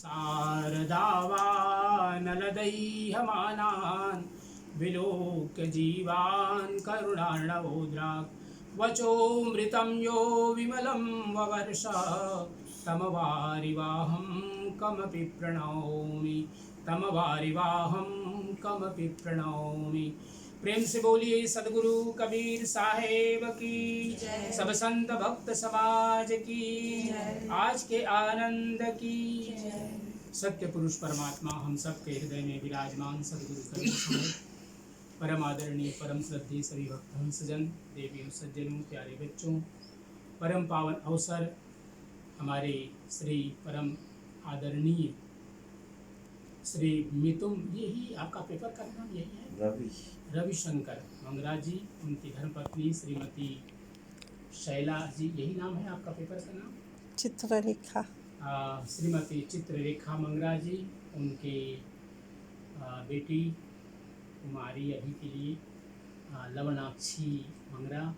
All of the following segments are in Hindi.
शारदावानलदैहमानान् विलोक्य जीवान् करुणार्णवोद्राक् वचोमृतं यो विमलं ववर्ष तमवारिवाहं कमपि प्रणौमि तमवारिवाहं कमपि प्रणौमि। प्रेम से बोलिए सदगुरु कबीर साहेब की, सब संत भक्त समाज की, आज के आनंद की। सत्य पुरुष परमात्मा हम सब के हृदय में विराजमान सदगुरु कबीर साहेब, परम आदरणीय परम श्रद्धेय सभी भक्तों सज्जन देवियों सज्जनों प्यारे बच्चों, परम पावन अवसर हमारे श्री परम आदरणीय श्री मितुम, यही आपका पेपर का नाम यही है, रविशंकर मंगरा जी, उनकी धर्मपत्नी श्रीमती शैला जी, यही नाम है आपका पेपर का नाम? चित्ररेखा। श्रीमती चित्ररेखा मंगरा जी, उनके बेटी कुमारी अभी के लिए लवणाक्षी मंगरा,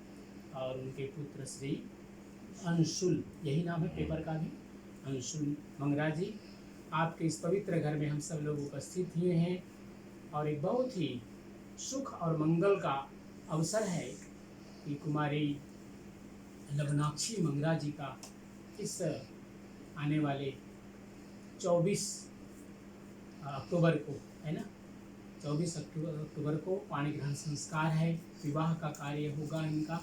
और उनके पुत्र श्री अंशुल, यही नाम है पेपर का भी, अंशुल मंगरा जी। आपके इस पवित्र घर में हम सब लोग उपस्थित हुए हैं और एक बहुत ही सुख और मंगल का अवसर है कि कुमारी लवणाक्षी मंगरा जी का इस आने वाले 24 अक्टूबर को, है ना, 24 अक्टूबर को पाणी ग्रहण संस्कार है, विवाह का कार्य होगा इनका।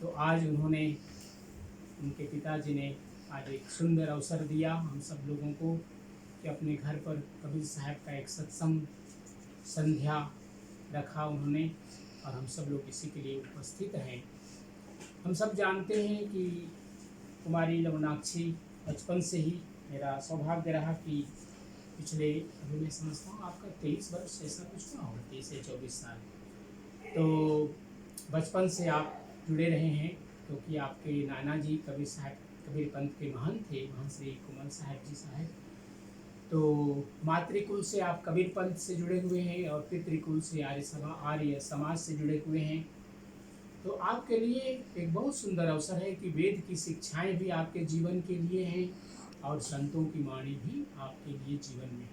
तो आज उन्होंने, उनके पिताजी ने आज एक सुंदर अवसर दिया हम सब लोगों को कि अपने घर पर कबीर साहब का एक सत्संग संध्या रखा उन्होंने, और हम सब लोग इसी के लिए उपस्थित हैं। हम सब जानते हैं कि कुमारी लवणाक्षी बचपन से ही, मेरा सौभाग्य रहा कि पिछले, अभी मैं समझता हूँ आपका 23 वर्ष ऐसा कुछ हुआ होगा, 23 से 24 साल, तो बचपन से आप जुड़े रहे हैं, क्योंकि आपके नाना जी कबीर साहब कबीर पंथ के महंत थे, महंत श्री कुमल साहब जी साहब। तो मातृकुल से आप कबीर पंथ से जुड़े हुए हैं और पितृकुल से आर्य समाज से जुड़े हुए हैं। तो आपके लिए एक बहुत सुंदर अवसर है कि वेद की शिक्षाएं भी आपके जीवन के लिए हैं और संतों की वाणी भी आपके लिए जीवन में है।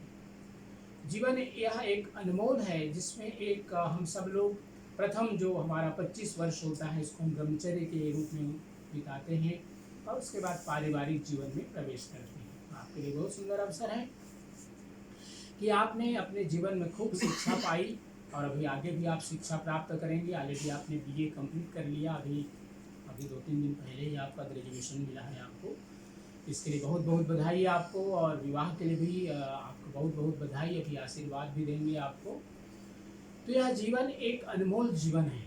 जीवन यह एक अनमोल है जिसमें एक हम सब लोग प्रथम जो हमारा 25 वर्ष होता है इसको हम ब्रह्मचर्य के रूप में बिताते हैं और उसके बाद पारिवारिक जीवन में प्रवेश करते हैं। आपके लिए बहुत सुंदर अवसर है कि आपने अपने जीवन में खूब शिक्षा पाई और अभी आगे भी आप शिक्षा प्राप्त करेंगे। ऑलरेडी आपने BA कंप्लीट कर लिया, अभी 2-3 दिन पहले ही आपका ग्रेजुएशन मिला है आपको, इसके लिए बहुत बहुत बधाई आपको, और विवाह के लिए भी आपको बहुत बहुत बधाई, अभी आशीर्वाद भी देंगे आपको। तो यह जीवन एक अनमोल जीवन है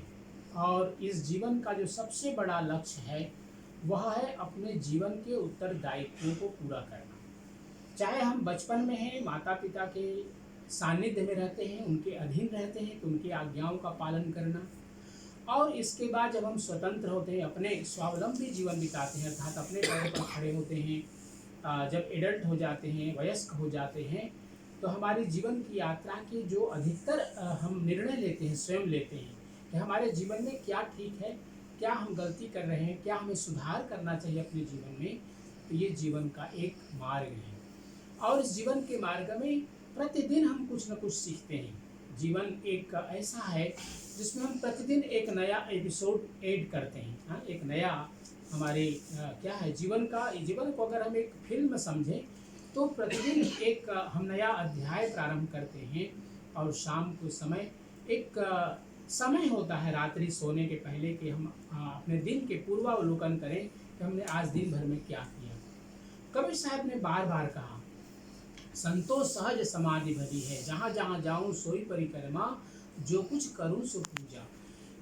और इस जीवन का जो सबसे बड़ा लक्ष्य है वह है अपने जीवन के उत्तरदायित्वों को पूरा करना। चाहे हम बचपन में हैं, माता पिता के सानिध्य में रहते हैं, उनके अधीन रहते हैं, तो उनकी आज्ञाओं का पालन करना, और इसके बाद जब हम स्वतंत्र होते हैं, अपने स्वावलंबी जीवन बिताते हैं, अर्थात अपने पैरों पर खड़े होते हैं, जब एडल्ट हो जाते हैं, वयस्क हो जाते हैं, तो हमारी जीवन की यात्रा के जो अधिकतर हम निर्णय लेते हैं, स्वयं लेते हैं कि हमारे जीवन में क्या ठीक है, क्या हम गलती कर रहे हैं, क्या हमें सुधार करना चाहिए अपने जीवन में। तो ये जीवन का एक मार्ग है और इस जीवन के मार्ग में प्रतिदिन हम कुछ न कुछ सीखते हैं। जीवन एक ऐसा है जिसमें हम प्रतिदिन एक नया एपिसोड ऐड करते हैं। हाँ, एक नया हमारे क्या है जीवन का, जीवन को अगर हम एक फिल्म समझें तो प्रतिदिन एक हम नया अध्याय प्रारंभ करते हैं और शाम को समय एक समय होता है रात्रि सोने के पहले कि हम अपने दिन के पूर्वावलोकन करें कि हमने आज दिन भर में क्या किया। कबीर साहब ने बार बार कहा, संतोष सहज समाधि भरी है, जहाँ जहाँ जाऊँ सोई परिक्रमा, जो कुछ करूँ सो पूजा।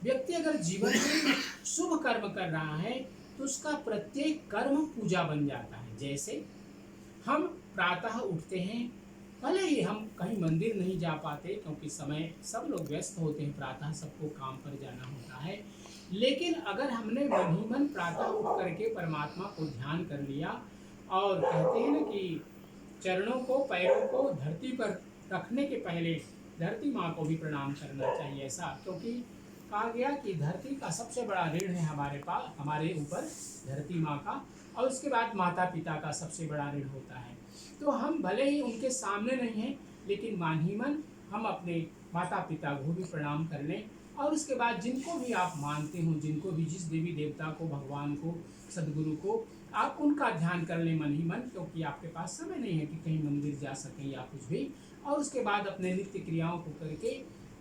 व्यक्ति अगर जीवन में शुभ कर्म कर रहा है तो उसका प्रत्येक कर्म पूजा बन जाता है। जैसे हम प्रातः उठते हैं, भले ही हम कहीं मंदिर नहीं जा पाते क्योंकि समय सब लोग व्यस्त होते हैं, प्रातः सबको काम पर जाना होता है, लेकिन अगर हमने मन ही मन प्रातः उठ करके परमात्मा को ध्यान कर लिया, और कहते हैं ना कि चरणों को, पैरों को धरती पर रखने के पहले धरती माँ को भी प्रणाम करना चाहिए, ऐसा क्योंकि कहा गया कि धरती का सबसे बड़ा ऋण है हमारे पास, हमारे ऊपर धरती माँ का, और उसके बाद माता पिता का सबसे बड़ा ऋण होता है। तो हम भले ही उनके सामने नहीं हैं, लेकिन मान ही मन हम अपने माता पिता को भी प्रणाम कर लें। और उसके बाद जिनको भी आप मानते हो, जिनको भी, जिस देवी देवता को, भगवान को, सदगुरु को, आप उनका ध्यान कर लें मन ही मन, क्योंकि आपके पास समय नहीं है कि कहीं मंदिर जा सकें या कुछ भी। और उसके बाद अपने नित्य क्रियाओं को करके,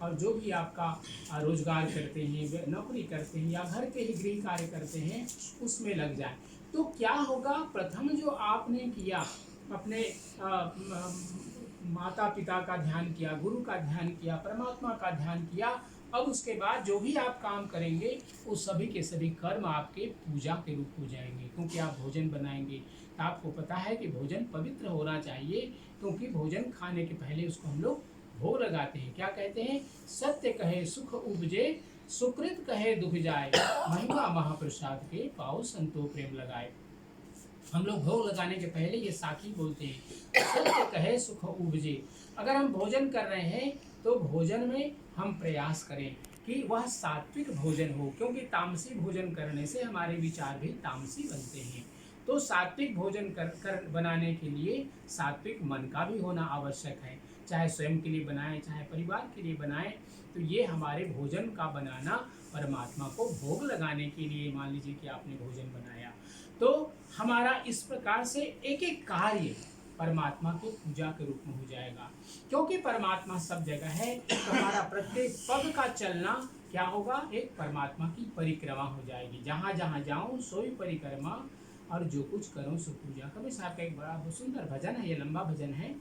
और जो भी आपका रोजगार करते हैं, नौकरी करते हैं या घर के ही गृह कार्य करते हैं, उसमें लग जाए। तो क्या होगा, प्रथम जो आपने किया, अपने माता पिता का ध्यान किया, गुरु का ध्यान किया, परमात्मा का ध्यान किया। अब उसके बाद जो भी आप काम करेंगे, वो सभी के सभी कर्म आपके पूजा के रूप हो जाएंगे, क्योंकि आप भोजन बनाएंगे। तो आपको पता है कि भोजन पवित्र होना चाहिए, क्योंकि भोजन खाने के पहले उसको हम लोग भोग लगाते हैं। क्या कहते हैं, सत्य कहे सुख उपजे, सुकृत कहे दुख जाए, महिमा महाप्रसाद के पाओ संतो प्रेम लगाए। हम लोग भोग लगाने के पहले ये साखी बोलते हैं, सत्य कहे सुख उपजे। अगर हम भोजन कर रहे हैं तो भोजन में हम प्रयास करें कि वह सात्विक भोजन हो, क्योंकि तामसी भोजन करने से हमारे विचार भी तामसी बनते हैं। तो सात्विक भोजन कर बनाने के लिए सात्विक मन का भी होना आवश्यक है, चाहे स्वयं के लिए बनाएं, चाहे परिवार के लिए बनाएं। तो ये हमारे भोजन का बनाना परमात्मा को भोग लगाने के लिए, मान लीजिए कि आपने भोजन बनाया, तो हमारा इस प्रकार से एक एक कार्य परमात्मा की पूजा के रूप में हो जाएगा। क्योंकि परमात्मा सब जगह है, तो हमारा प्रत्येक पग का चलना क्या होगा, एक परमात्मा की परिक्रमा हो जाएगी। जहाँ जहाँ जाऊँ सोई परिक्रमा, और जो कुछ करूँ सो पूजा। कबीर साहब का एक बड़ा सुंदर भजन है, ये लंबा भजन है,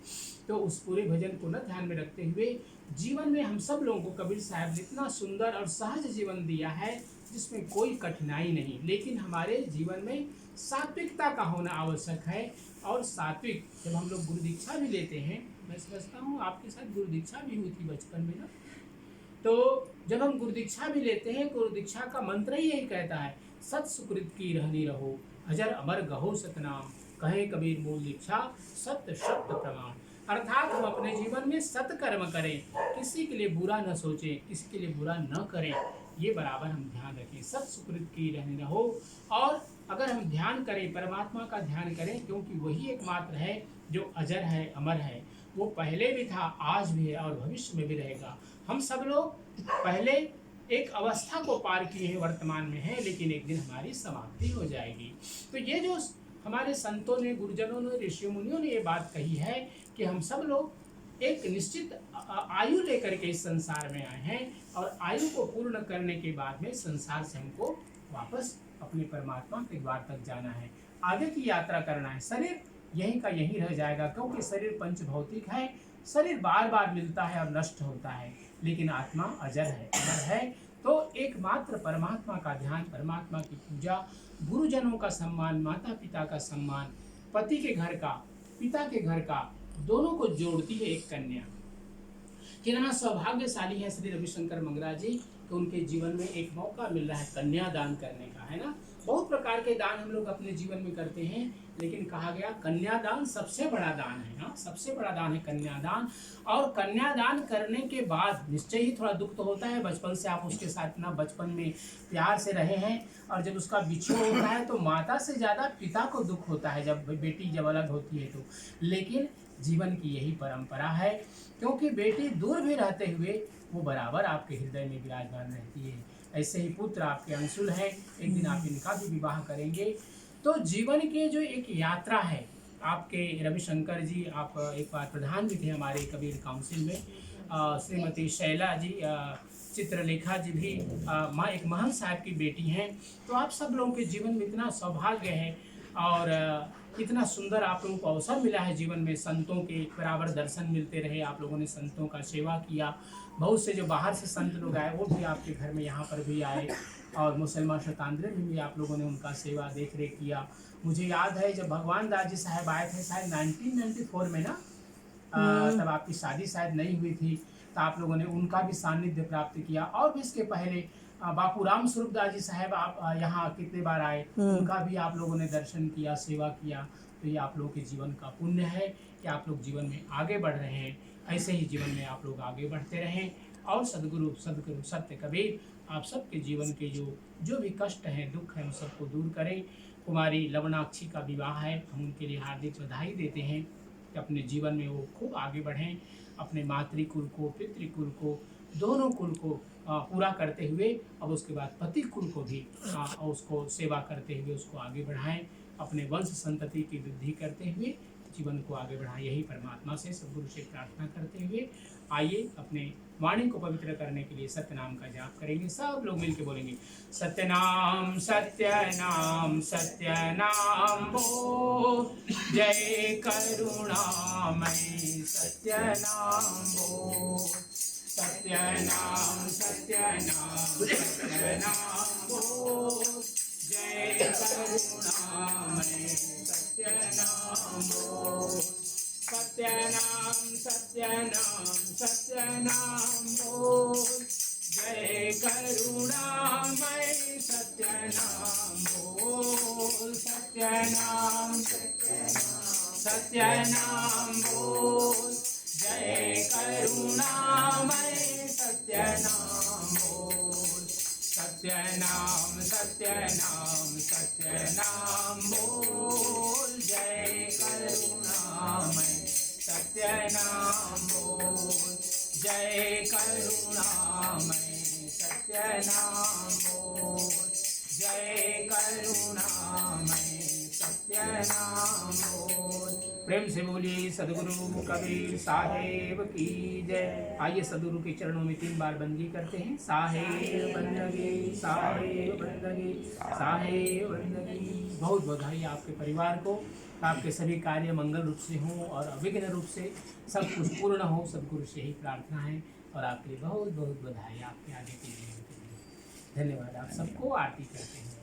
तो उस पूरे भजन को न ध्यान में रखते हुए जीवन में हम सब लोगों को कबीर साहब ने इतना सुंदर और सहज जीवन दिया है, जिसमें कोई कठिनाई नहीं, लेकिन हमारे जीवन में सात्विकता का होना आवश्यक है। और सात्विक, जब हम लोग गुरु दीक्षा भी लेते हैं, मैं समझता हूँ आपके साथ गुरु दीक्षा भी हुई थी बचपन में ना, तो जब हम गुरु दीक्षा भी लेते हैं, गुरु दीक्षा का मंत्र ही यही कहता है, सत सुकृत की रहनी रहो, अजर अमर गहो सतनाम, कहे कबीर मूल दीक्षा, सत्य शब्द प्रमाण। अर्थात हम अपने जीवन में सत्कर्म करें, किसी के लिए बुरा न सोचें, किसी के लिए बुरा न करें, ये बराबर हम ध्यान रखें, सत सुकृत की रहनी रहो। और अगर हम ध्यान करें, परमात्मा का ध्यान करें, क्योंकि वही एकमात्र है जो अजर है, अमर है। वो पहले भी था, आज भी है और भविष्य में भी रहेगा। हम सब लोग पहले एक अवस्था को पार किए हैं, वर्तमान में है, लेकिन एक दिन हमारी समाप्ति हो जाएगी। तो ये जो हमारे संतों ने, गुरुजनों ने, ऋषि मुनियों ने ये बात कही है कि हम सब लोग एक निश्चित आयु लेकर के इस संसार में आए हैं, और आयु को पूर्ण करने के बाद में संसार से हमको वापस अपने परमात्मा के द्वार तक जाना है, आगे की यात्रा करना है। शरीर यहीं का यहीं रह जाएगा, क्योंकि शरीर पंच भौतिक है, शरीर बार बार मिलता है और नष्ट होता है, लेकिन आत्मा अजर है, अमर है। तो एकमात्र परमात्मा का ध्यान, परमात्मा की पूजा, गुरुजनों का सम्मान, माता पिता का सम्मान, पति के घर का, पिता के घर का, दोनों को जोड़ती है एक कन्या। कितना सौभाग्यशाली है श्री रविशंकर मंगरा जी कि उनके जीवन में एक मौका मिल रहा है कन्या दान करने का, है ना। बहुत प्रकार के दान हम लोग अपने जीवन में करते हैं, लेकिन कहा गया कन्यादान सबसे बड़ा दान है। हाँ, सबसे बड़ा दान है कन्यादान। और कन्यादान करने के बाद निश्चय ही थोड़ा दुख तो होता है, बचपन से आप उसके साथ ना बचपन में प्यार से रहे हैं, और जब उसका बिछोड़ होता है तो माता से ज़्यादा पिता को दुख होता है जब बेटी जब अलग होती है तो। लेकिन जीवन की यही परंपरा है, क्योंकि बेटी दूर भी रहते हुए वो बराबर आपके हृदय में विराजमान रहती है। ऐसे ही पुत्र आपके अंशुल हैं, एक दिन आप इनका भी विवाह करेंगे। तो जीवन के जो एक यात्रा है, आपके रविशंकर जी, आप एक बार प्रधान भी थे हमारे कबीर काउंसिल में, श्रीमती शैला जी, चित्रलेखा जी भी माँ एक महंत साहब की बेटी हैं। तो आप सब लोगों के जीवन में इतना सौभाग्य है, और इतना सुंदर आप लोगों को अवसर मिला है जीवन में, संतों के बराबर दर्शन मिलते रहे, आप लोगों ने संतों का सेवा किया। बहुत से जो बाहर से संत लोग आए वो भी आपके घर में यहाँ पर भी आए, और मुसलमान शतांद्रे में भी आप लोगों ने उनका सेवा देख रेख किया। मुझे याद है जब भगवान दास जी साहब आए थे शायद 1994 में ना, तब आपकी शादी शायद नहीं हुई थी, तो आप लोगों ने उनका भी सानिध्य प्राप्त किया। और भी इसके पहले बापू राम स्वरूप दास जी साहब आप यहाँ कितने बार आए, उनका भी आप लोगों ने दर्शन किया, सेवा किया। तो ये आप लोगों के जीवन का पुण्य है कि आप लोग जीवन में आगे बढ़ रहे हैं। ऐसे ही जीवन में आप लोग आगे बढ़ते रहें, और सदगुरु सत्य कबीर आप सबके जीवन के जो भी कष्ट हैं, दुख हैं, उन सबको दूर करें। कुमारी लवणाक्षी का विवाह है, हम उनके लिए हार्दिक बधाई देते हैं। कि अपने जीवन में वो खूब आगे बढ़ें, अपने मातृकुल को, पितृकुल को, दोनों कुल को पूरा करते हुए अब उसके बाद पति कुल को भी उसको सेवा करते हुए उसको आगे बढ़ाएं, अपने वंश संतति की वृद्धि करते हुए जीवन को आगे बढ़ाएं। यही परमात्मा से, सद्गुरु से प्रार्थना करते हुए आइए अपने वाणी को पवित्र करने के लिए सत्यनाम का जाप करेंगे। सब लोग मिलकर बोलेंगे, सत्यनाम सत्यनाम सत्यनाम बोल, जय करुणामय सत्यनाम बोल, सत्यनाम सत्यनाम सत्यनाम बोल, जय करुणामय सत्यनाम बोल, सत्यनाम सत्यनाम सत्यनाम बोल, जय करुणामय सत्यनाम बोल, सत्यनाम सत्यनाम बोल, जय करुणामय सत्यनाम बोल, सत्यनाम सत्यनाम सत्यनाम बोल, जय करुणामय सत्यनाम बोल, जय करुणामय सत्यनाम बोल, जय करुणामय सत्यनाम बोल। प्रेम से बोलिए सद्गुरु कबीर साहेब की जय। आइए सद्गुरु के चरणों में 3 बार बंदगी करते हैं। साहेब बंदगी, साहेब बंदगी, साहेब बंदगी। बहुत बधाई आपके परिवार को, आपके सभी कार्य मंगल रूप से हों और अविघ्न रूप से सब कुछ पूर्ण हो। सद्गुरु से ही प्रार्थना है और आपके लिए बहुत बहुत बधाई आपके आगे के लिए। धन्यवाद। आप सबको आरती करते हैं।